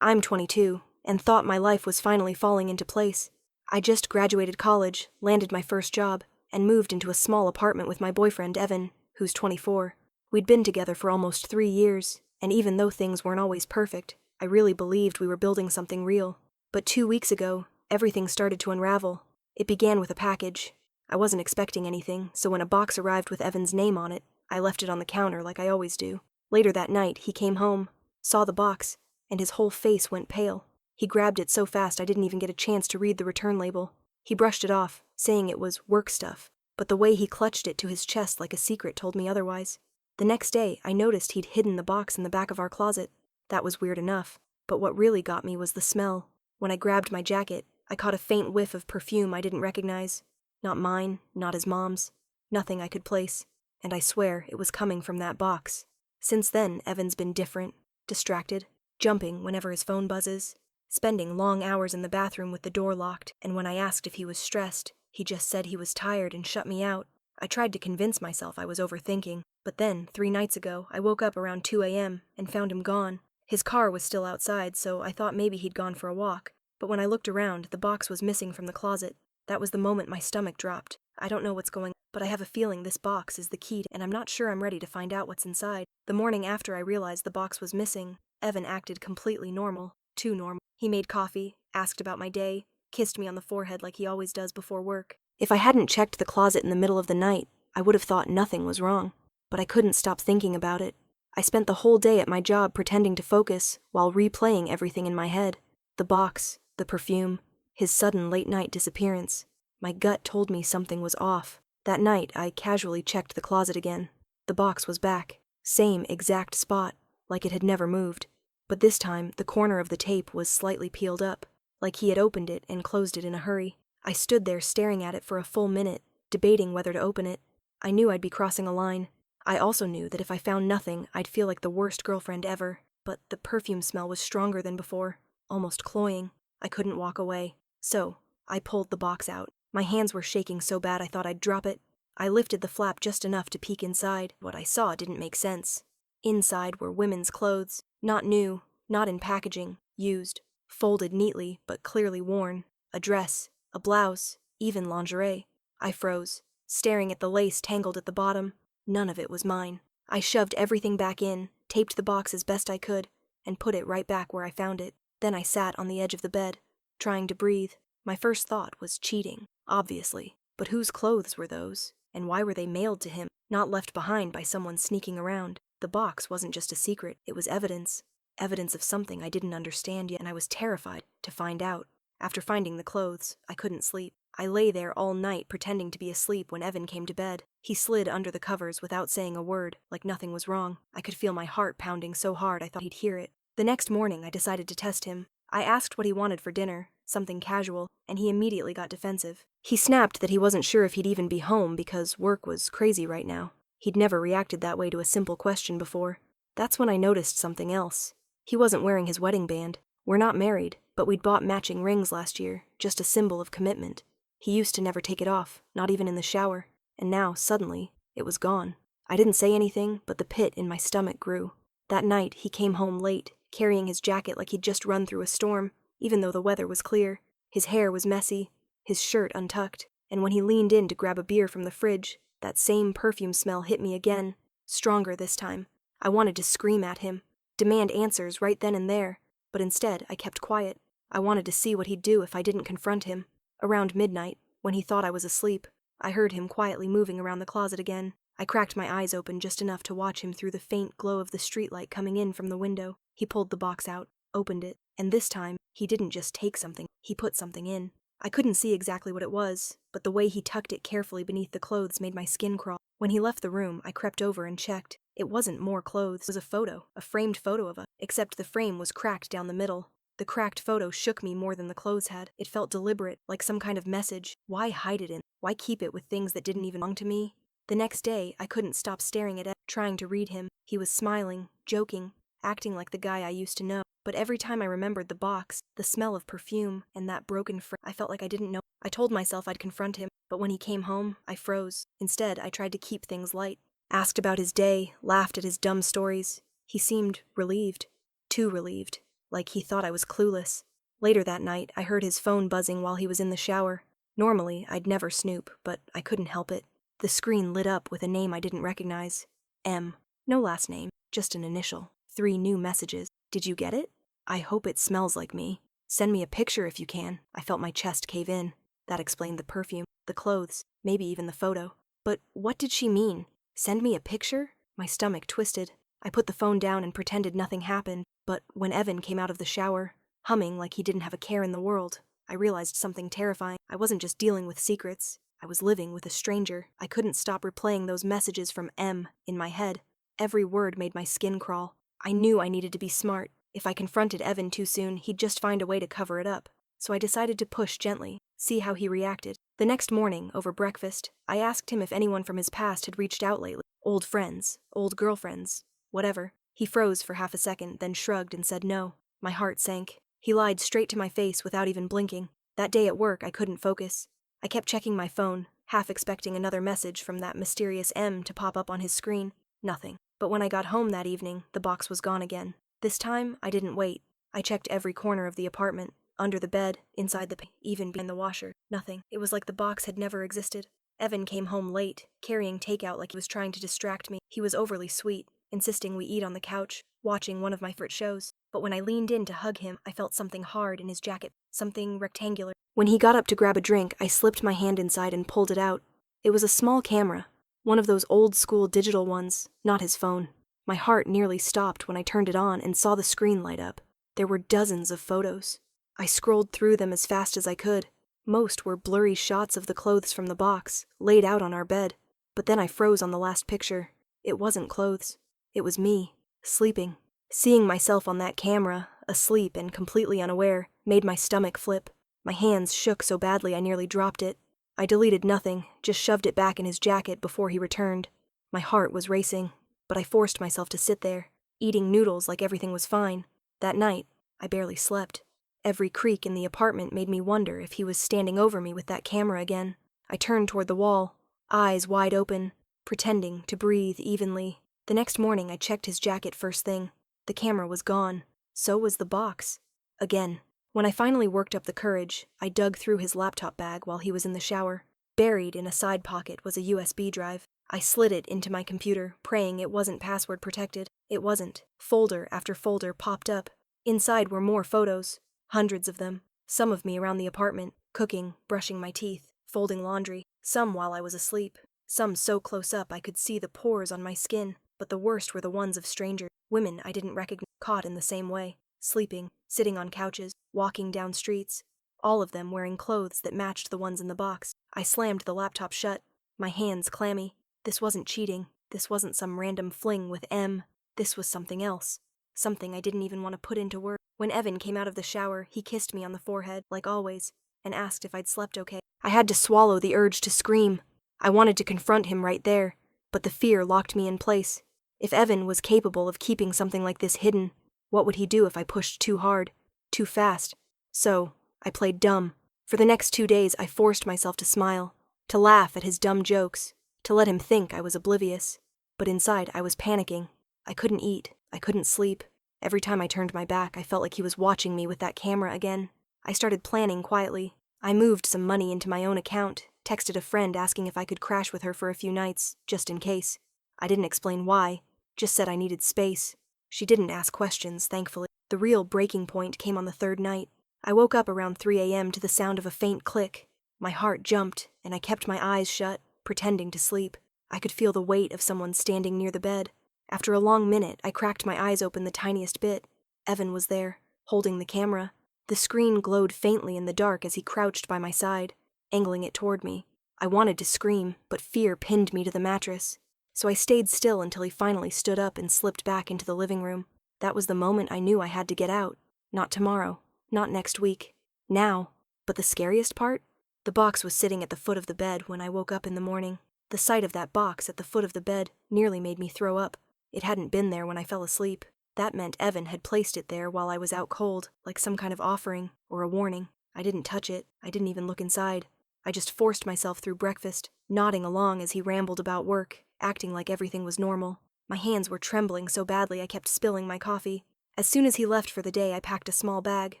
I'm 22, and thought my life was finally falling into place. I just graduated college, landed my first job, and moved into a small apartment with my boyfriend Evan, who's 24. We'd been together for almost 3 years, and even though things weren't always perfect, I really believed we were building something real. But 2 weeks ago, everything started to unravel. It began with a package. I wasn't expecting anything, so when a box arrived with Evan's name on it, I left it on the counter like I always do. Later that night, he came home, saw the box, and his whole face went pale. He grabbed it so fast I didn't even get a chance to read the return label. He brushed it off, saying it was work stuff, but the way he clutched it to his chest like a secret told me otherwise. The next day, I noticed he'd hidden the box in the back of our closet. That was weird enough, but what really got me was the smell. When I grabbed my jacket, I caught a faint whiff of perfume I didn't recognize. Not mine, not his mom's. Nothing I could place. And I swear it was coming from that box. Since then, Evan's been different, distracted, jumping whenever his phone buzzes, spending long hours in the bathroom with the door locked, and when I asked if he was stressed, he just said he was tired and shut me out. I tried to convince myself I was overthinking, but then, 3 nights ago, I woke up around 2 a.m. and found him gone. His car was still outside, so I thought maybe he'd gone for a walk, but when I looked around, the box was missing from the closet. That was the moment my stomach dropped. I don't know what's going on, but I have a feeling this box is the key, and I'm not sure I'm ready to find out what's inside. The morning after I realized the box was missing, Evan acted completely normal. Too normal. He made coffee, asked about my day, kissed me on the forehead like he always does before work. If I hadn't checked the closet in the middle of the night, I would have thought nothing was wrong. But I couldn't stop thinking about it. I spent the whole day at my job pretending to focus while replaying everything in my head. The box, the perfume, his sudden late-night disappearance. My gut told me something was off. That night, I casually checked the closet again. The box was back. Same exact spot, like it had never moved. But this time, the corner of the tape was slightly peeled up, like he had opened it and closed it in a hurry. I stood there staring at it for a full minute, debating whether to open it. I knew I'd be crossing a line. I also knew that if I found nothing, I'd feel like the worst girlfriend ever. But the perfume smell was stronger than before, almost cloying. I couldn't walk away. So, I pulled the box out. My hands were shaking so bad I thought I'd drop it. I lifted the flap just enough to peek inside. What I saw didn't make sense. Inside were women's clothes. Not new, not in packaging, used, folded neatly but clearly worn. A dress, a blouse, even lingerie. I froze, staring at the lace tangled at the bottom. None of it was mine. I shoved everything back in, taped the box as best I could, and put it right back where I found it. Then I sat on the edge of the bed, trying to breathe. My first thought was cheating, obviously. But whose clothes were those? And why were they mailed to him, not left behind by someone sneaking around? The box wasn't just a secret, it was evidence. Evidence of something I didn't understand yet, and I was terrified to find out. After finding the clothes, I couldn't sleep. I lay there all night pretending to be asleep when Evan came to bed. He slid under the covers without saying a word, like nothing was wrong. I could feel my heart pounding so hard I thought he'd hear it. The next morning, I decided to test him. I asked what he wanted for dinner, something casual, and he immediately got defensive. He snapped that he wasn't sure if he'd even be home because work was crazy right now. He'd never reacted that way to a simple question before. That's when I noticed something else. He wasn't wearing his wedding band. We're not married, but we'd bought matching rings last year, just a symbol of commitment. He used to never take it off, not even in the shower, and now, suddenly, it was gone. I didn't say anything, but the pit in my stomach grew. That night, he came home late, carrying his jacket like he'd just run through a storm, even though the weather was clear. His hair was messy, his shirt untucked, and when he leaned in to grab a beer from the fridge, that same perfume smell hit me again, stronger this time. I wanted to scream at him, demand answers right then and there, but instead I kept quiet. I wanted to see what he'd do if I didn't confront him. Around midnight, when he thought I was asleep, I heard him quietly moving around the closet again. I cracked my eyes open just enough to watch him through the faint glow of the streetlight coming in from the window. He pulled the box out, opened it, and this time, he didn't just take something, he put something in. I couldn't see exactly what it was, but the way he tucked it carefully beneath the clothes made my skin crawl. When he left the room, I crept over and checked. It wasn't more clothes, it was a photo, a framed photo of us, except the frame was cracked down the middle. The cracked photo shook me more than the clothes had. It felt deliberate, like some kind of message. Why hide it in? Why keep it with things that didn't even belong to me? The next day, I couldn't stop staring at Ed, trying to read him. He was smiling, joking, acting like the guy I used to know. But every time I remembered the box, the smell of perfume, and that broken frame, I felt like I didn't know. I told myself I'd confront him, but when he came home, I froze. Instead, I tried to keep things light. Asked about his day, laughed at his dumb stories. He seemed relieved. Too relieved. like he thought I was clueless. Later that night, I heard his phone buzzing while he was in the shower. Normally, I'd never snoop, but I couldn't help it. The screen lit up with a name I didn't recognize. M. No last name, just an initial. 3 new messages. Did you get it? I hope it smells like me. Send me a picture if you can. I felt my chest cave in. That explained the perfume, the clothes, maybe even the photo. But what did she mean? Send me a picture? My stomach twisted. I put the phone down and pretended nothing happened, but when Evan came out of the shower, humming like he didn't have a care in the world, I realized something terrifying. I wasn't just dealing with secrets. I was living with a stranger. I couldn't stop replaying those messages from M in my head. Every word made my skin crawl. I knew I needed to be smart. If I confronted Evan too soon, he'd just find a way to cover it up. So I decided to push gently, see how he reacted. The next morning, over breakfast, I asked him if anyone from his past had reached out lately. Old friends, old girlfriends, whatever. He froze for half a second, then shrugged and said no. My heart sank. He lied straight to my face without even blinking. That day at work, I couldn't focus. I kept checking my phone, half expecting another message from that mysterious M to pop up on his screen. Nothing. But when I got home that evening, the box was gone again. This time, I didn't wait. I checked every corner of the apartment, under the bed, inside even behind the washer. Nothing. It was like the box had never existed. Evan came home late, carrying takeout like he was trying to distract me. He was overly sweet, insisting we eat on the couch, watching one of my favorite shows. But when I leaned in to hug him, I felt something hard in his jacket, something rectangular. When he got up to grab a drink, I slipped my hand inside and pulled it out. It was a small camera, one of those old-school digital ones, not his phone. My heart nearly stopped when I turned it on and saw the screen light up. There were dozens of photos. I scrolled through them as fast as I could. Most were blurry shots of the clothes from the box, laid out on our bed. But then I froze on the last picture. It wasn't clothes. It was me, sleeping. Seeing myself on that camera, asleep and completely unaware, made my stomach flip. My hands shook so badly I nearly dropped it. I deleted nothing, just shoved it back in his jacket before he returned. My heart was racing, but I forced myself to sit there, eating noodles like everything was fine. That night, I barely slept. Every creak in the apartment made me wonder if he was standing over me with that camera again. I turned toward the wall, eyes wide open, pretending to breathe evenly. The next morning, I checked his jacket first thing. The camera was gone. So was the box. Again. When I finally worked up the courage, I dug through his laptop bag while he was in the shower. Buried in a side pocket was a USB drive. I slid it into my computer, praying it wasn't password protected. It wasn't. Folder after folder popped up. Inside were more photos. Hundreds of them. Some of me around the apartment, cooking, brushing my teeth, folding laundry. Some while I was asleep. Some so close up I could see the pores on my skin. But the worst were the ones of strangers. Women I didn't recognize, caught in the same way. Sleeping, sitting on couches, walking down streets. All of them wearing clothes that matched the ones in the box. I slammed the laptop shut, my hands clammy. This wasn't cheating. This wasn't some random fling with M. This was something else. Something I didn't even want to put into words. When Evan came out of the shower, he kissed me on the forehead, like always, and asked if I'd slept okay. I had to swallow the urge to scream. I wanted to confront him right there, but the fear locked me in place. If Evan was capable of keeping something like this hidden, what would he do if I pushed too hard, too fast? So, I played dumb. For the next 2 days, I forced myself to smile, to laugh at his dumb jokes, to let him think I was oblivious. But inside, I was panicking. I couldn't eat. I couldn't sleep. Every time I turned my back, I felt like he was watching me with that camera again. I started planning quietly. I moved some money into my own account, texted a friend asking if I could crash with her for a few nights, just in case. I didn't explain why, just said I needed space. She didn't ask questions, thankfully. The real breaking point came on the 3rd night. I woke up around 3 a.m. to the sound of a faint click. My heart jumped, and I kept my eyes shut, pretending to sleep. I could feel the weight of someone standing near the bed. After a long minute, I cracked my eyes open the tiniest bit. Evan was there, holding the camera. The screen glowed faintly in the dark as he crouched by my side, angling it toward me. I wanted to scream, but fear pinned me to the mattress. So I stayed still until he finally stood up and slipped back into the living room. That was the moment I knew I had to get out. Not tomorrow, not next week. Now. But the scariest part? The box was sitting at the foot of the bed when I woke up in the morning. The sight of that box at the foot of the bed nearly made me throw up. It hadn't been there when I fell asleep. That meant Evan had placed it there while I was out cold, like some kind of offering or a warning. I didn't touch it. I didn't even look inside. I just forced myself through breakfast, nodding along as he rambled about work, acting like everything was normal. My hands were trembling so badly I kept spilling my coffee. As soon as he left for the day, I packed a small bag,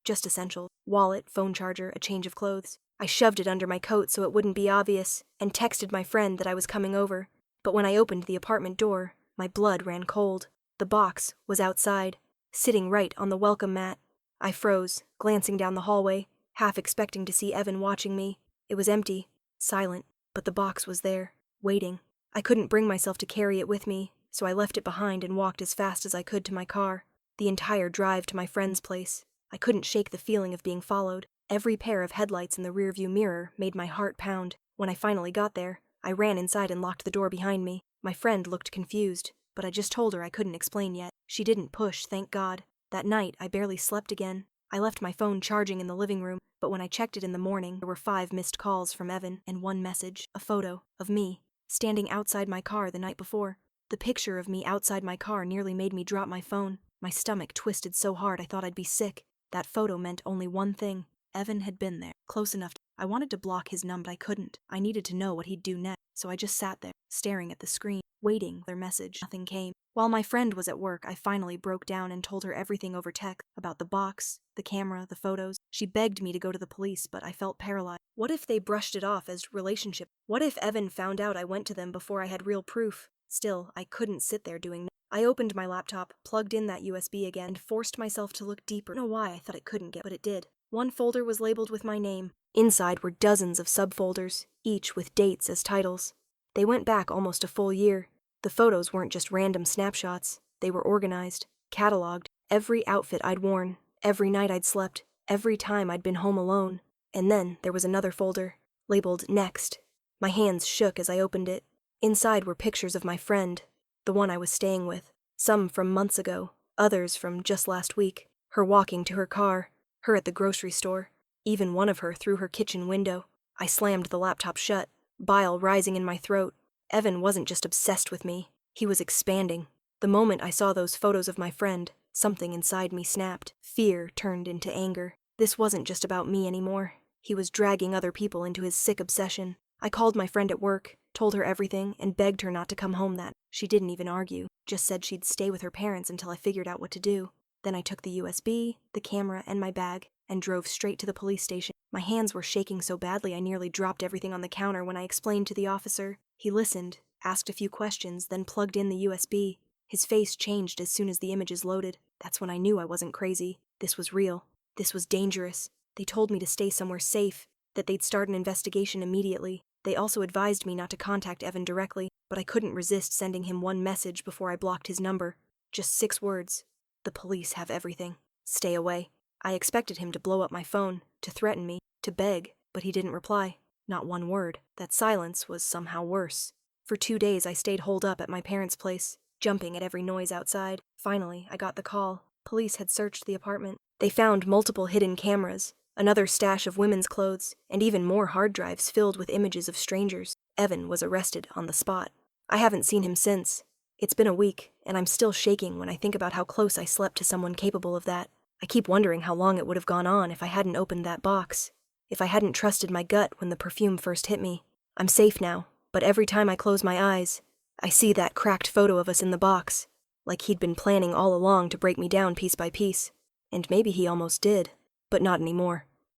just essentials: wallet, phone charger, a change of clothes. I shoved it under my coat so it wouldn't be obvious, and texted my friend that I was coming over. But when I opened the apartment door, my blood ran cold. The box was outside, sitting right on the welcome mat. I froze, glancing down the hallway, half expecting to see Evan watching me. It was empty, silent, but the box was there, waiting. I couldn't bring myself to carry it with me, so I left it behind and walked as fast as I could to my car. The entire drive to my friend's place, I couldn't shake the feeling of being followed. Every pair of headlights in the rearview mirror made my heart pound. When I finally got there, I ran inside and locked the door behind me. My friend looked confused, but I just told her I couldn't explain yet. She didn't push, thank God. That night, I barely slept again. I left my phone charging in the living room, but when I checked it in the morning, there were 5 missed calls from Evan and 1 message, a photo of me, standing outside my car the night before. The picture of me outside my car nearly made me drop my phone. My stomach twisted so hard I thought I'd be sick. That photo meant only one thing: Evan had been there, close enough. I wanted to block his number, but I couldn't. I needed to know what he'd do next, so I just sat there, staring at the screen, waiting for their message. Nothing came. While my friend was at work, I finally broke down and told her everything over text, about the box, the camera, the photos. She begged me to go to the police, but I felt paralyzed. What if they brushed it off as relationship? What if Evan found out I went to them before I had real proof? Still, I couldn't sit there doing nothing. I opened my laptop, plugged in that USB again, and forced myself to look deeper. I don't know why I thought it couldn't get, but it did. One folder was labeled with my name. Inside were dozens of subfolders, each with dates as titles. They went back almost a full year. The photos weren't just random snapshots. They were organized, cataloged, every outfit I'd worn, every night I'd slept, every time I'd been home alone. And then there was another folder, labeled Next. My hands shook as I opened it. Inside were pictures of my friend, the one I was staying with, some from months ago, others from just last week. Her walking to her car, her at the grocery store, even one of her through her kitchen window. I slammed the laptop shut, bile rising in my throat. Evan wasn't just obsessed with me, he was expanding. The moment I saw those photos of my friend, something inside me snapped. Fear turned into anger. This wasn't just about me anymore. He was dragging other people into his sick obsession. I called my friend at work, told her everything, and begged her not to come home that. She didn't even argue, just said she'd stay with her parents until I figured out what to do. Then I took the USB, the camera, and my bag, and drove straight to the police station. My hands were shaking so badly I nearly dropped everything on the counter when I explained to the officer. He listened, asked a few questions, then plugged in the USB. His face changed as soon as the images loaded. That's when I knew I wasn't crazy. This was real. This was dangerous. They told me to stay somewhere safe, that they'd start an investigation immediately. They also advised me not to contact Evan directly, but I couldn't resist sending him one message before I blocked his number. Just 6 words. The police have everything. Stay away. I expected him to blow up my phone, to threaten me, to beg, but he didn't reply. Not one word. That silence was somehow worse. For 2 days I stayed holed up at my parents' place, jumping at every noise outside. Finally, I got the call. Police had searched the apartment. They found multiple hidden cameras, another stash of women's clothes, and even more hard drives filled with images of strangers. Evan was arrested on the spot. I haven't seen him since. It's been a week, and I'm still shaking when I think about how close I slept to someone capable of that. I keep wondering how long it would have gone on if I hadn't opened that box, if I hadn't trusted my gut when the perfume first hit me. I'm safe now, but every time I close my eyes, I see that cracked photo of us in the box, like he'd been planning all along to break me down piece by piece. And maybe he almost did, but not anymore.